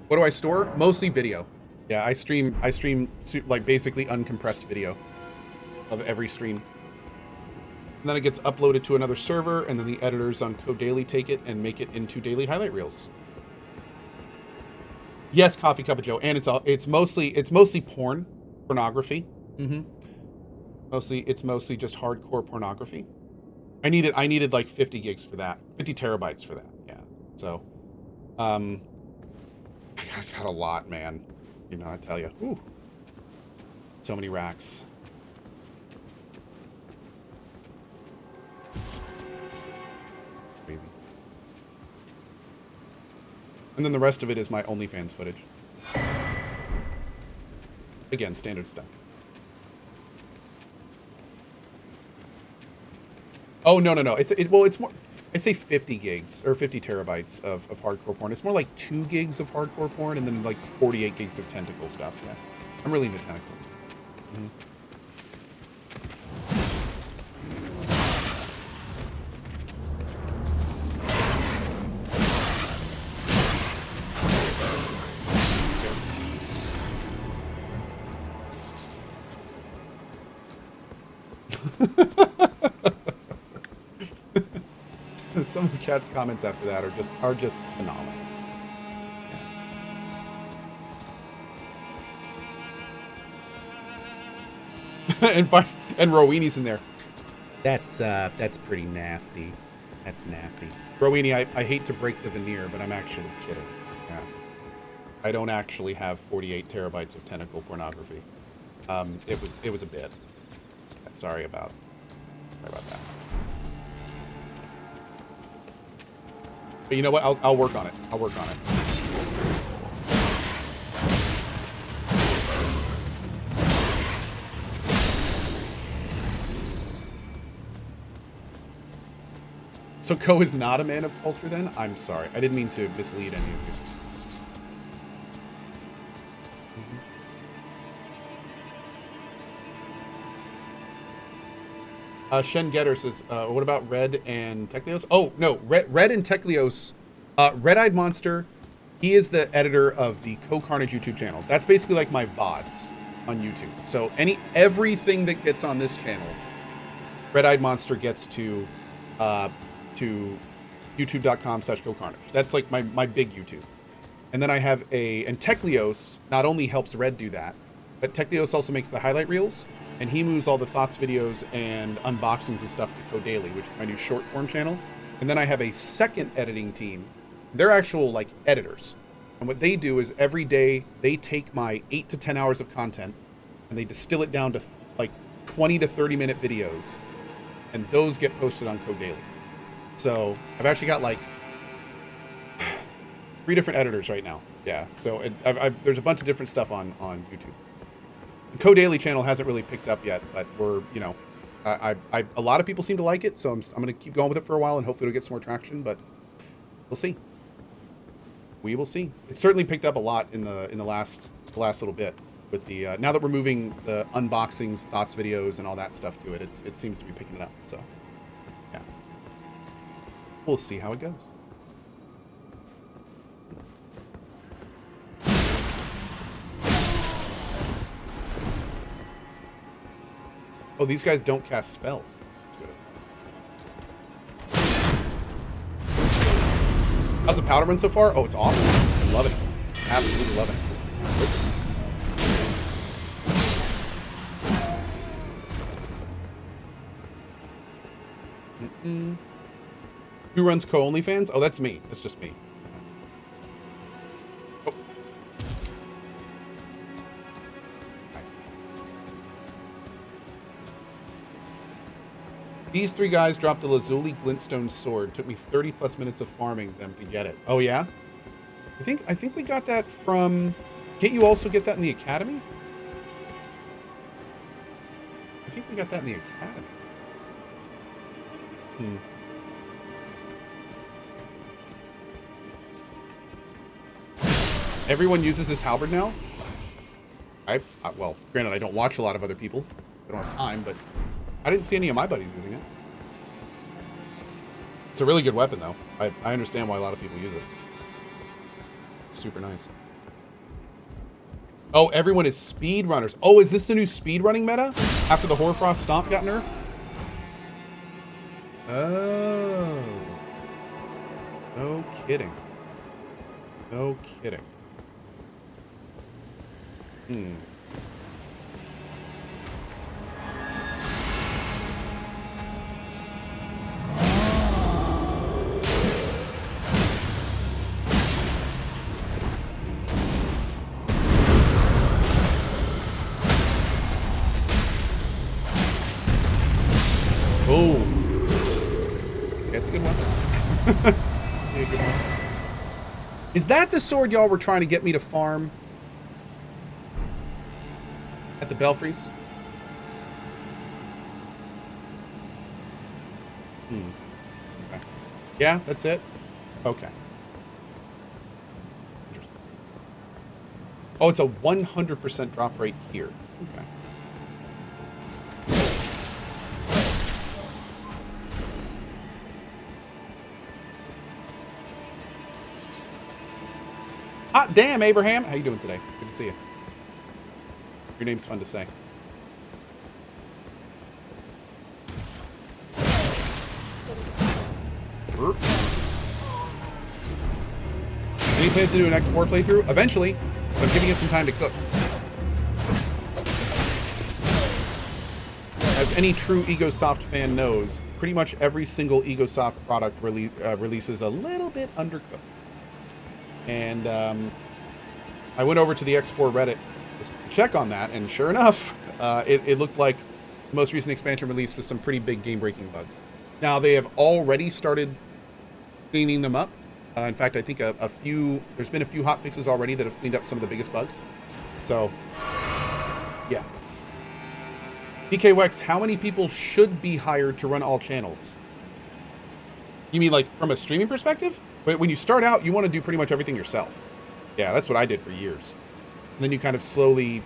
What do I store? Mostly video. Yeah, I stream like basically uncompressed video of every stream. And then it gets uploaded to another server, and then the editors on CohhDaily take it and make it into daily highlight reels. Yes, Coffee Cup of Joe, and it's mostly pornography. It's mostly just hardcore pornography. I needed like 50 gigs for that, 50 terabytes for that. Yeah. So, I got a lot, man. You know, I tell you, ooh, so many racks. Crazy. And then the rest of it is my OnlyFans footage. Again, standard stuff. Oh, no. It's more, I say 50 gigs or 50 terabytes of hardcore porn. It's more like 2 gigs of hardcore porn and then like 48 gigs of tentacle stuff. Yeah. I'm really into tentacles. Some of Kat's comments after that are just phenomenal. and Roweni's in there. That's pretty nasty. That's nasty. Roweni, I hate to break the veneer, but I'm actually kidding. Yeah. I don't actually have 48 terabytes of tentacle pornography. It was a bit. Sorry about that. But you know what? I'll work on it. I'll work on it. So Cohh is not a man of culture then? I'm sorry. I didn't mean to mislead any of you. Shen Getter says, what about Red and Teklios? Oh, no. Red and Teklios. Red-Eyed Monster, he is the editor of the CohhCarnage YouTube channel. That's basically like my VODs on YouTube. So everything that gets on this channel, Red-Eyed Monster gets to youtube.com/CohhCarnage. That's like my big YouTube. And then I have and Teklios not only helps Red do that, but Teklios also makes the highlight reels. And he moves all the thoughts videos and unboxings and stuff to CohhDaily, which is my new short form channel. And then I have a second editing team. They're actual like editors. And what they do is every day they take my 8 to 10 hours of content and they distill it down to like 20 to 30 minute videos. And those get posted on CohhDaily. So I've actually got like 3 different editors right now. Yeah. So there's a bunch of different stuff on YouTube. The CohhDaily channel hasn't really picked up yet, but we're, you know, a lot of people seem to like it, so I'm going to keep going with it for a while and hopefully it'll get some more traction, but we'll see. We will see. It's certainly picked up a lot in the last little bit with the now that we're moving the unboxings, thoughts videos, and all that stuff to it. It seems to be picking it up. So yeah, we'll see how it goes. Oh, these guys don't cast spells. That's good. How's the powder run so far? Oh, it's awesome. I'm loving it. Absolutely loving it. Who runs Cohh OnlyFans? Oh, that's me. That's just me. Oh. Nice. These 3 guys dropped a Lazuli Glintstone sword. Took me 30 plus minutes of farming them to get it. Oh yeah? I think we got that from... Can't you also get that in the academy? I think we got that in the academy. Everyone uses this halberd now? Well, granted, I don't watch a lot of other people. I don't have time, but I didn't see any of my buddies using it. It's a really good weapon, though. I understand why a lot of people use it. It's super nice. Oh, everyone is speedrunners. Oh, is this the new speedrunning meta? After the Hoarfrost Stomp got nerfed? Oh. No kidding. No kidding. Hmm. Oh. That's a good one. Yeah, good one. Is that the sword y'all were trying to get me to farm at the Belfries? Hmm. Okay. Yeah, that's it? Okay. Interesting. Oh, it's a 100% drop rate here. Okay. Hot damn, Abraham. How you doing today? Good to see you. Your name's fun to say. Any plans to do an X4 playthrough? Eventually, but I'm giving it some time to cook. As any true EgoSoft fan knows, pretty much every single EgoSoft product releases a little bit undercooked. And I went over to the X4 Reddit to check on that, and sure enough, it looked like the most recent expansion release with some pretty big game-breaking bugs. Now, they have already started cleaning them up. In fact, I think there's been a few hot fixes already that have cleaned up some of the biggest bugs. So, yeah. DK Wex, how many people should be hired to run all channels? You mean like from a streaming perspective? But when you start out, you want to do pretty much everything yourself. Yeah, that's what I did for years. And then you kind of slowly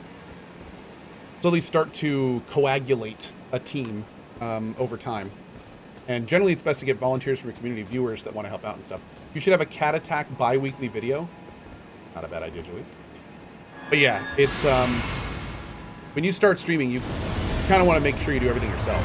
start to coagulate a team over time. And generally, it's best to get volunteers from your community, viewers that want to help out and stuff. You should have a cat attack bi-weekly video. Not a bad idea, Julie. But yeah, it's when you start streaming, you kind of want to make sure you do everything yourself.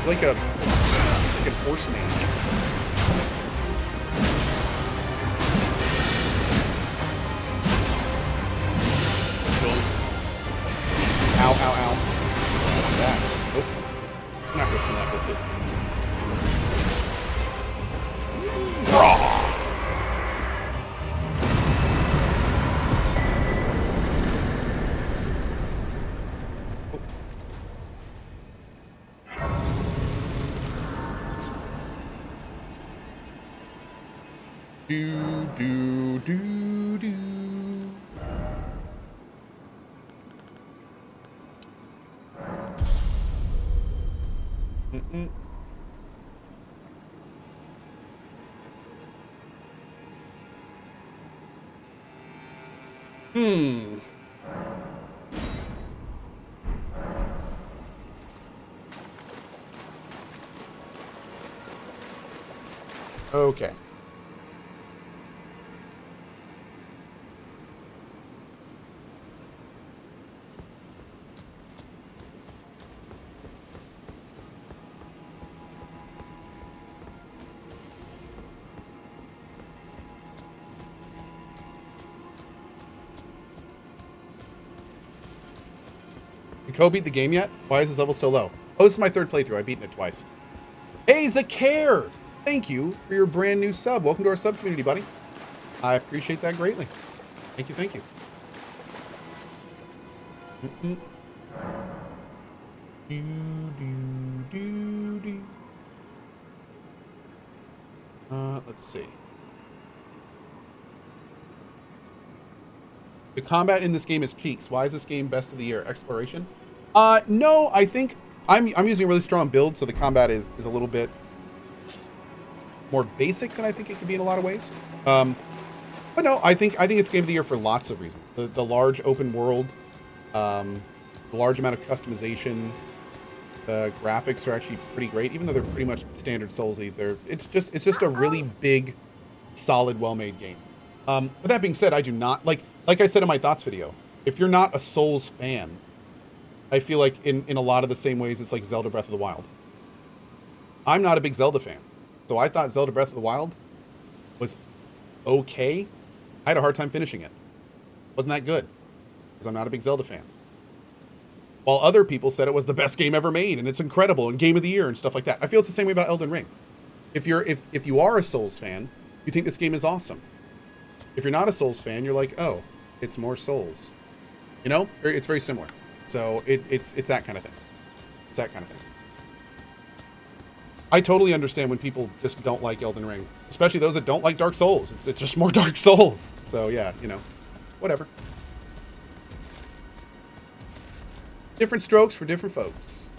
Like a horse mage. Ow, ow, ow. What's that? Nope. I'm not risking that biscuit. Do. Okay. Did Cohh beat the game yet? Why is his level so low? Oh, this is my third playthrough. I've beaten it twice. Hey, Zakare! Thank you for your brand new sub. Welcome to our sub community, buddy. I appreciate that greatly. Thank you, thank you. Let's see. The combat in this game is cheeks. Why is this game best of the year? Exploration? No, I think I'm using a really strong build, so the combat is a little bit more basic than I think it could be in a lot of ways. But no, I think it's game of the year for lots of reasons. The large open world, the large amount of customization, the graphics are actually pretty great, even though they're pretty much standard Soulsy. It's just a really big, solid, well-made game. But that being said, I do not like I said in my thoughts video. If you're not a Souls fan, I feel like in a lot of the same ways it's like Zelda Breath of the Wild. I'm not a big Zelda fan, so I thought Zelda Breath of the Wild was okay. I had a hard time finishing it. Wasn't that good, because I'm not a big Zelda fan. While other people said it was the best game ever made, and it's incredible, and game of the year, and stuff like that. I feel it's the same way about Elden Ring. If you are a Souls fan, you think this game is awesome. If you're not a Souls fan, you're like, oh, it's more Souls. You know, it's very similar. So it's that kind of thing. It's that kind of thing. I totally understand when people just don't like Elden Ring, especially those that don't like Dark Souls. It's just more Dark Souls. So yeah, you know, whatever. Different strokes for different folks.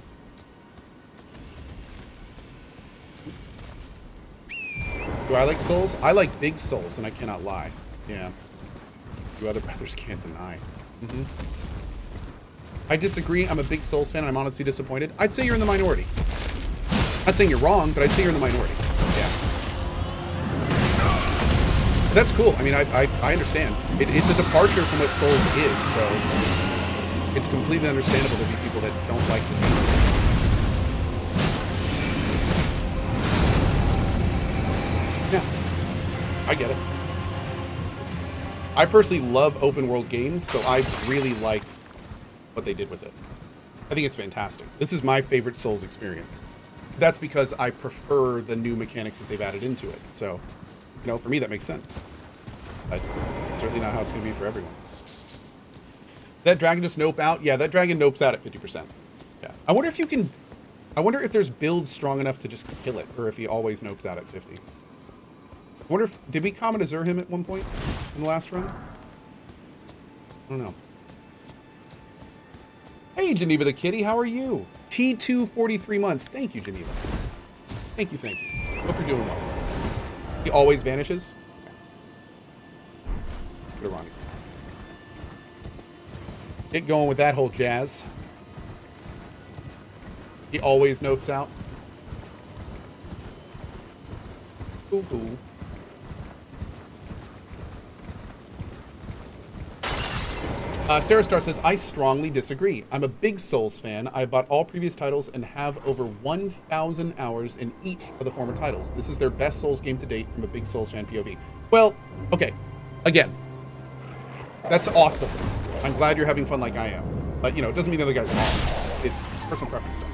Do I like Souls? I like big Souls, and I cannot lie. Yeah. You other brothers can't deny. I disagree. I'm a big Souls fan, and I'm honestly disappointed. I'd say you're in the minority. Not saying you're wrong, but I'd say you're in the minority. Yeah. That's cool. I mean, I understand. It's a departure from what Souls is, so it's completely understandable to be people that don't like the game. Yeah. I get it. I personally love open world games, so I really like what they did with it. I think it's fantastic. This is my favorite Souls experience. That's because I prefer the new mechanics that they've added into it. So, you know, for me, that makes sense. But certainly not how it's going to be for everyone. That dragon just nope out? Yeah, that dragon nopes out at 50%. Yeah. I wonder if there's builds strong enough to just kill it, or if he always nopes out at 50. I wonder if, did we common Azure him at one point in the last run? I don't know. Hey, Geneva the Kitty, how are you? T2 43 months. Thank you, Geneva. Thank you, thank you. Hope you're doing well. He always vanishes? Go to Ronnie's. Get going with that whole jazz. He always nopes out. Ooh, ooh. Sarah Star says, I strongly disagree. I'm a big Souls fan. I bought all previous titles and have over 1,000 hours in each of the former titles. This is their best Souls game to date from a big Souls fan POV. Well, okay. Again, that's awesome. I'm glad you're having fun like I am. But, you know, it doesn't mean the other guy's wrong. It's personal preference stuff.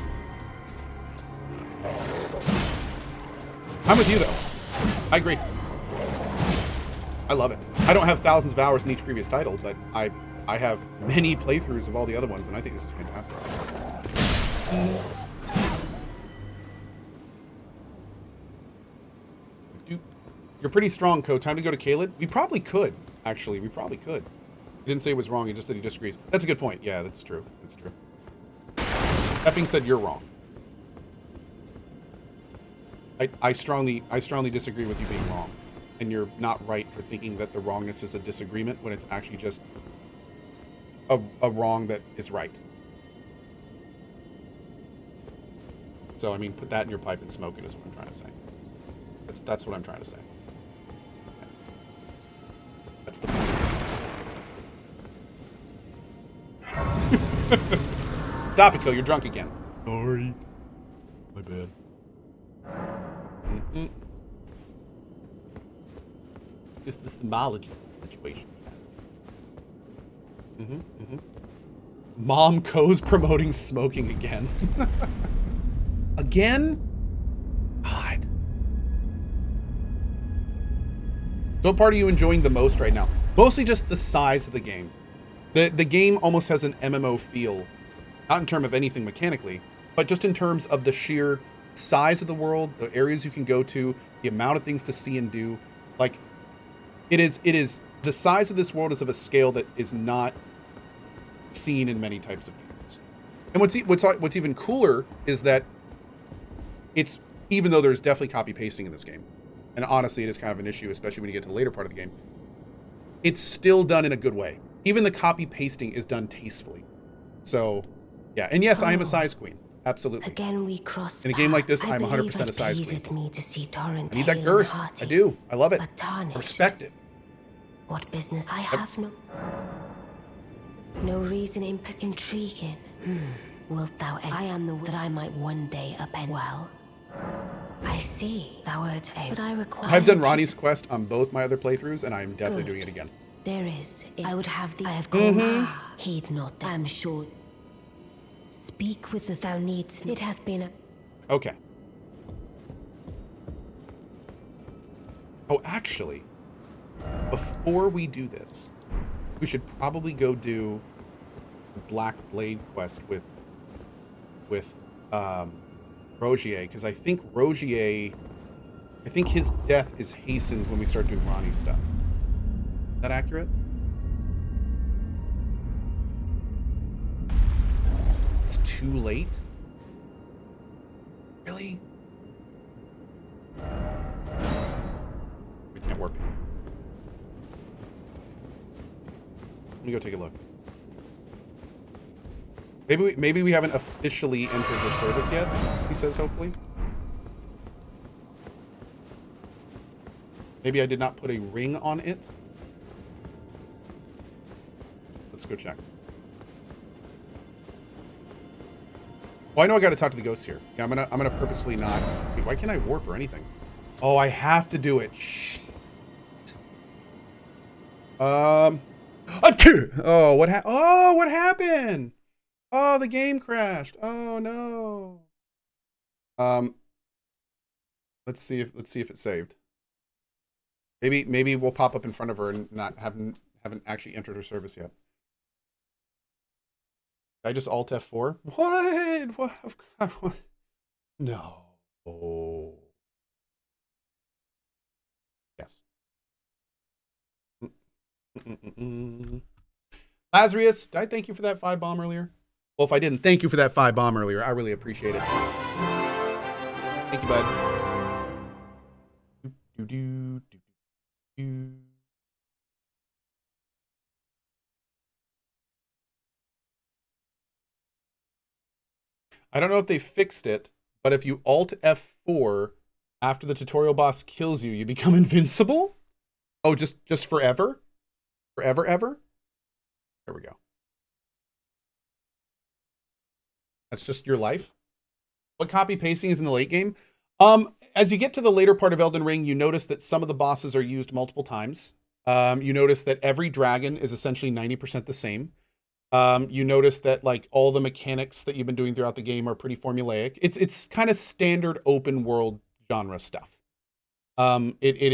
I'm with you, though. I agree. I love it. I don't have thousands of hours in each previous title, but I have many playthroughs of all the other ones, and I think this is fantastic. You're pretty strong, Cohh. Time to go to Caelid? We probably could, actually. We probably could. He didn't say it was wrong. He just said he disagrees. That's a good point. Yeah, that's true. That's true. That being said, you're wrong. I strongly disagree with you being wrong. And you're not right for thinking that the wrongness is a disagreement when it's actually just a wrong that is right. So, I mean, put that in your pipe and smoke it is what I'm trying to say. That's what I'm trying to say. That's the point. Stop it, Cohh. You're drunk again. Sorry. My bad. It's the symbology situation. Mom Cohh's promoting smoking again. Again? God. So what part are you enjoying the most right now? Mostly just the size of the game. The game almost has an MMO feel. Not in terms of anything mechanically, but just in terms of the sheer size of the world, the areas you can go to, the amount of things to see and do. Like, it is the size of this world is of a scale that is not seen in many types of games. And what's even cooler is that it's, even though there's definitely copy pasting in this game, and honestly, it is kind of an issue, especially when you get to the later part of the game, it's still done in a good way. Even the copy pasting is done tastefully. So, yeah. And yes, I am a size queen. Absolutely. Again we cross in a game like this, I'm 100% a size queen. I need that girth. I do. I love it. I respect it. What business I have no reason in intriguing. Wilt thou? I am the that I might one day append. Well, I see thou art a. But I require. I've done Ronnie's quest on both my other playthroughs, and I'm definitely doing it again. There is. I would have the. I have called. Heed not. I am sure. Speak with the thou needst. It hath been a. Okay. Oh, actually, before we do this, we should probably go do the Black Blade quest with Rogier, because I think his death is hastened when we start doing Ronnie's stuff. Is that accurate? It's too late? Really? We can't warp it. Let me go take a look. Maybe we haven't officially entered the service yet, he says, hopefully. Maybe I did not put a ring on it. Let's go check. Well, I know I got to talk to the ghosts here. Yeah, I'm gonna purposefully not. Wait, why can't I warp or anything? Oh, I have to do it. Shit. Oh, what happened? Oh, the game crashed. Oh no. Let's see if it saved. Maybe we'll pop up in front of her and haven't actually entered her service yet. Did I just Alt F4? What? What? No. Oh. Yes. Lazarus, did I thank you for that 5 bomb earlier? Well, if I didn't thank you for that 5 bomb earlier, I really appreciate it. Thank you, bud. I don't know if they fixed it, but if you Alt F4 after the tutorial boss kills you, you become invincible? Oh, just forever? Forever, ever? There we go. That's just your life. What copy pasting is in the late game? As you get to the later part of Elden Ring, you notice that some of the bosses are used multiple times. You notice that every dragon is essentially 90% the same. You notice that like all the mechanics that you've been doing throughout the game are pretty formulaic. It's kind of standard open world genre stuff. It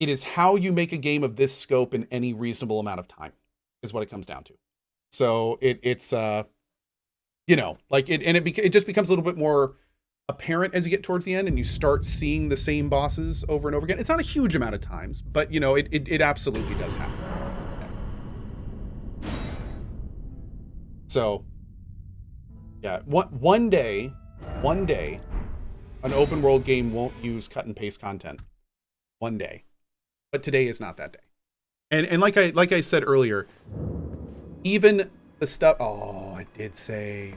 is how you make a game of this scope in any reasonable amount of time, is what it comes down to. So it's you know, like it just becomes a little bit more apparent as you get towards the end and you start seeing the same bosses over and over again. It's not a huge amount of times, but you know, it absolutely does happen. Yeah. So yeah, one day, an open world game won't use cut and paste content. One day. But today is not that day. And like I said earlier, even the stuff. Oh, I did say.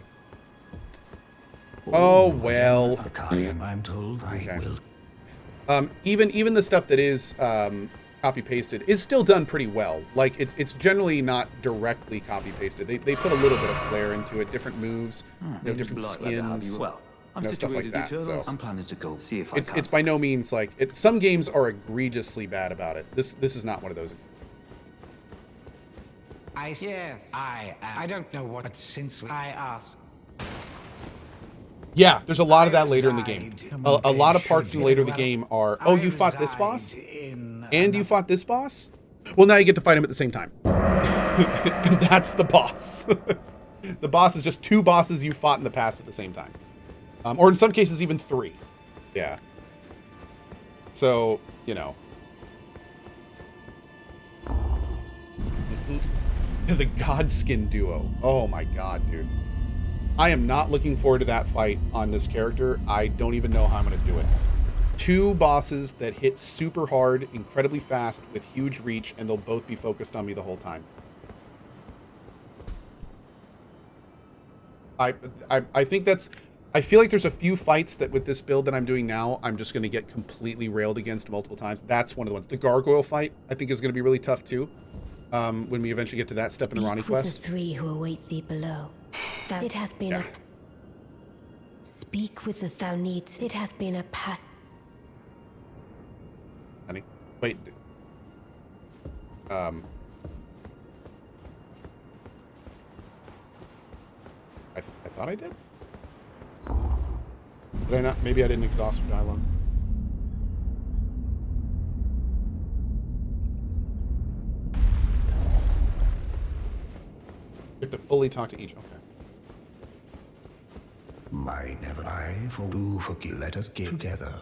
Oh well. I'm told I will. Even the stuff that is copy pasted is still done pretty well. Like it's generally not directly copy pasted. They put a little bit of flair into it, different moves, you know, different skins. Well, I'm stuff like that. So I'm planning to go see if I it's by no means like some games are egregiously bad about it. This is not one of those. I don't know what, but since I asked. Yeah, there's a lot of that later in the game. A lot of parts in later in the game are, oh, you fought this boss? And you fought this boss? Well, now you get to fight him at the same time. And that's the boss. The boss is just 2 bosses you fought in the past at the same time. Or in some cases, even 3. Yeah. So, you know. The Godskin duo. Oh my god, dude. I am not looking forward to that fight on this character. I don't even know how I'm going to do it. two bosses that hit super hard, incredibly fast, with huge reach, and they'll both be focused on me the whole time. I think that's... I feel like there's a few fights that with this build that I'm doing now, I'm just going to get completely railed against multiple times. That's one of the ones. The gargoyle fight, I think, is going to be really tough, too. When we eventually get to that step in the Ronnie quest. The three who await thee below. It hath been a... Speak with the thou needs. It hath been a path... Honey, wait. I thought I did. Did I not? Maybe I didn't exhaust your dialogue. You have to fully talk to each. Okay. My never I for you forgive. Let us get together.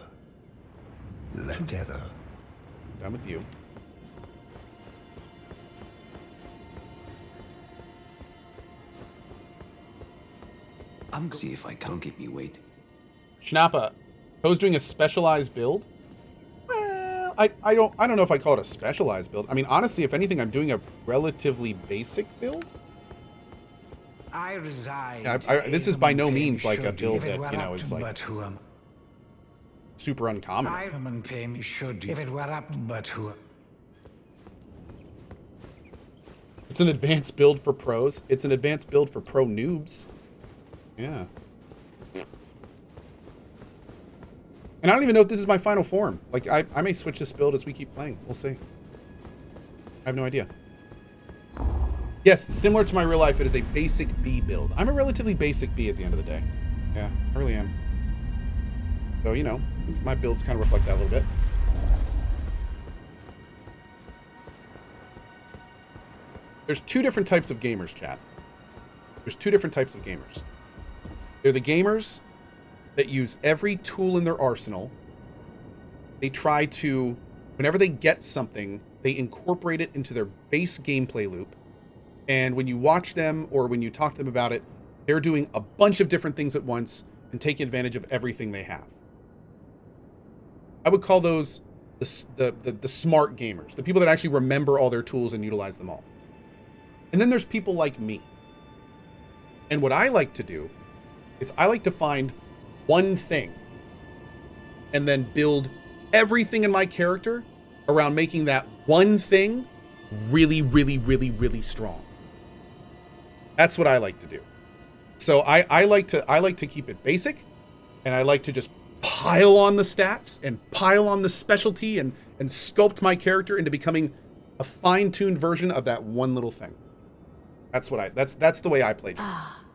Together. Done with you. I'm see if I can't keep me waiting. Schnappa, Cohh's doing a specialized build. Well, I don't know if I call it a specialized build. I mean, honestly, if anything, I'm doing a relatively basic build. I reside. Yeah, this is by no means like a build that, you know, is like super uncommon. Should if it were up, but who? It's an advanced build for pros. It's an advanced build for pro noobs. Yeah. And I don't even know if this is my final form. Like, I may switch this build as we keep playing. We'll see. I have no idea. Yes, similar to my real life, it is a basic B build. I'm a relatively basic B at the end of the day. Yeah, I really am. So, you know, my builds kind of reflect that a little bit. There's two different types of gamers, chat. There's two different types of gamers. They're the gamers that use every tool in their arsenal. They try to, whenever they get something, they incorporate it into their base gameplay loop. And when you watch them or when you talk to them about it, they're doing a bunch of different things at once and taking advantage of everything they have. I would call those the smart gamers, the people that actually remember all their tools and utilize them all. And then there's people like me. And what I like to do is I like to find one thing and then build everything in my character around making that one thing really, really, really, really strong. That's what I like to do. So I like to keep it basic, and I like to just pile on the stats and pile on the specialty and sculpt my character into becoming a fine-tuned version of that one little thing. That's the way I play.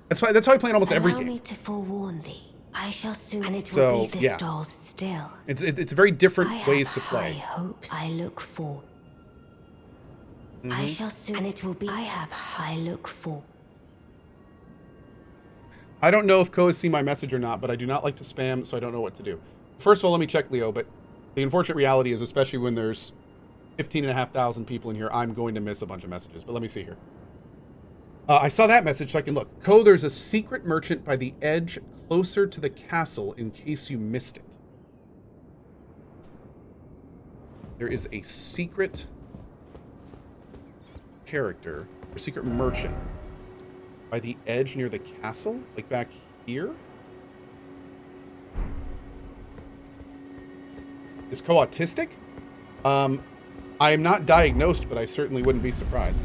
That's how I play in almost every game. Allow me to forewarn thee. I shall soon, and it will be the stalls still. It's very different ways to play. I have high hopes. I look for. I shall soon, and it will be. I have high look for. I don't know if Cohh has seen my message or not, but I do not like to spam, so I don't know what to do. First of all, let me check Leo, but the unfortunate reality is, especially when there's 15,500 people in here, I'm going to miss a bunch of messages. But let me see here. I saw that message, so I can look. Cohh, there's a secret merchant by the edge closer to the castle in case you missed it. There is a secret character, or secret merchant, by the edge near the castle? Like back here? Is Cohh autistic? I am not diagnosed, but I certainly wouldn't be surprised.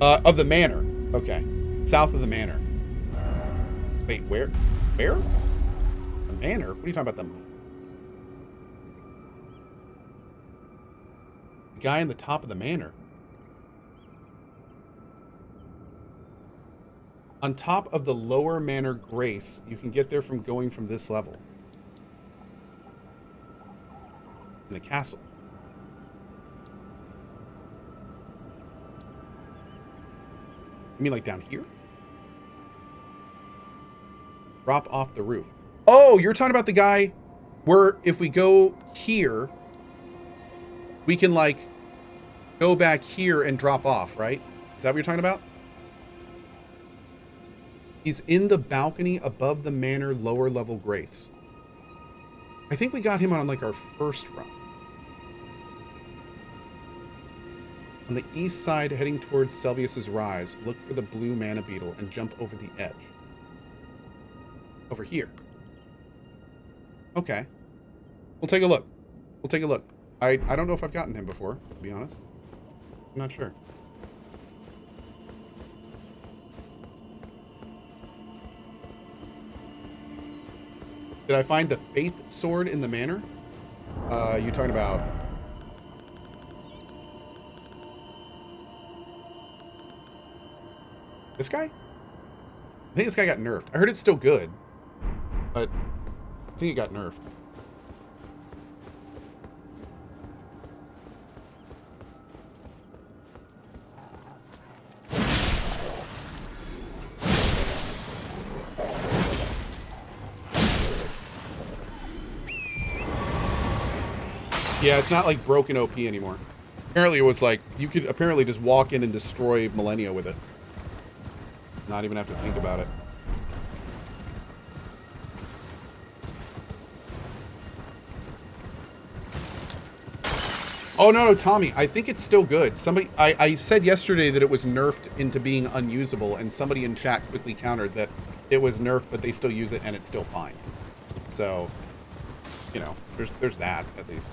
Of the manor. Okay. South of the manor. Wait, where? Where? The manor? What are you talking about? The guy in the top of the manor. On top of the lower manor Grace, you can get there from going from this level. In the castle. You mean like down here? Drop off the roof. Oh, you're talking about the guy where if we go here, we can like go back here and drop off, right? Is that what you're talking about? He's in the balcony above the manor lower level Grace. I think we got him on like our first run. On the east side, heading towards Selvius's Rise, look for the blue mana beetle and jump over the edge. Over here. Okay. We'll take a look. We'll take a look. I don't know if I've gotten him before, to be honest. I'm not sure. Did I find the Faith Sword in the Manor? You talking about... This guy? I think this guy got nerfed. I heard it's still good, but I think it got nerfed. Yeah, it's not like broken OP anymore. Apparently it was like, you could apparently just walk in and destroy Millennia with it. Not even have to think about it. Oh, no, Tommy, I think it's still good. Somebody, I said yesterday that it was nerfed into being unusable, and somebody in chat quickly countered that it was nerfed, but they still use it, and it's still fine. So, you know, there's that, at least.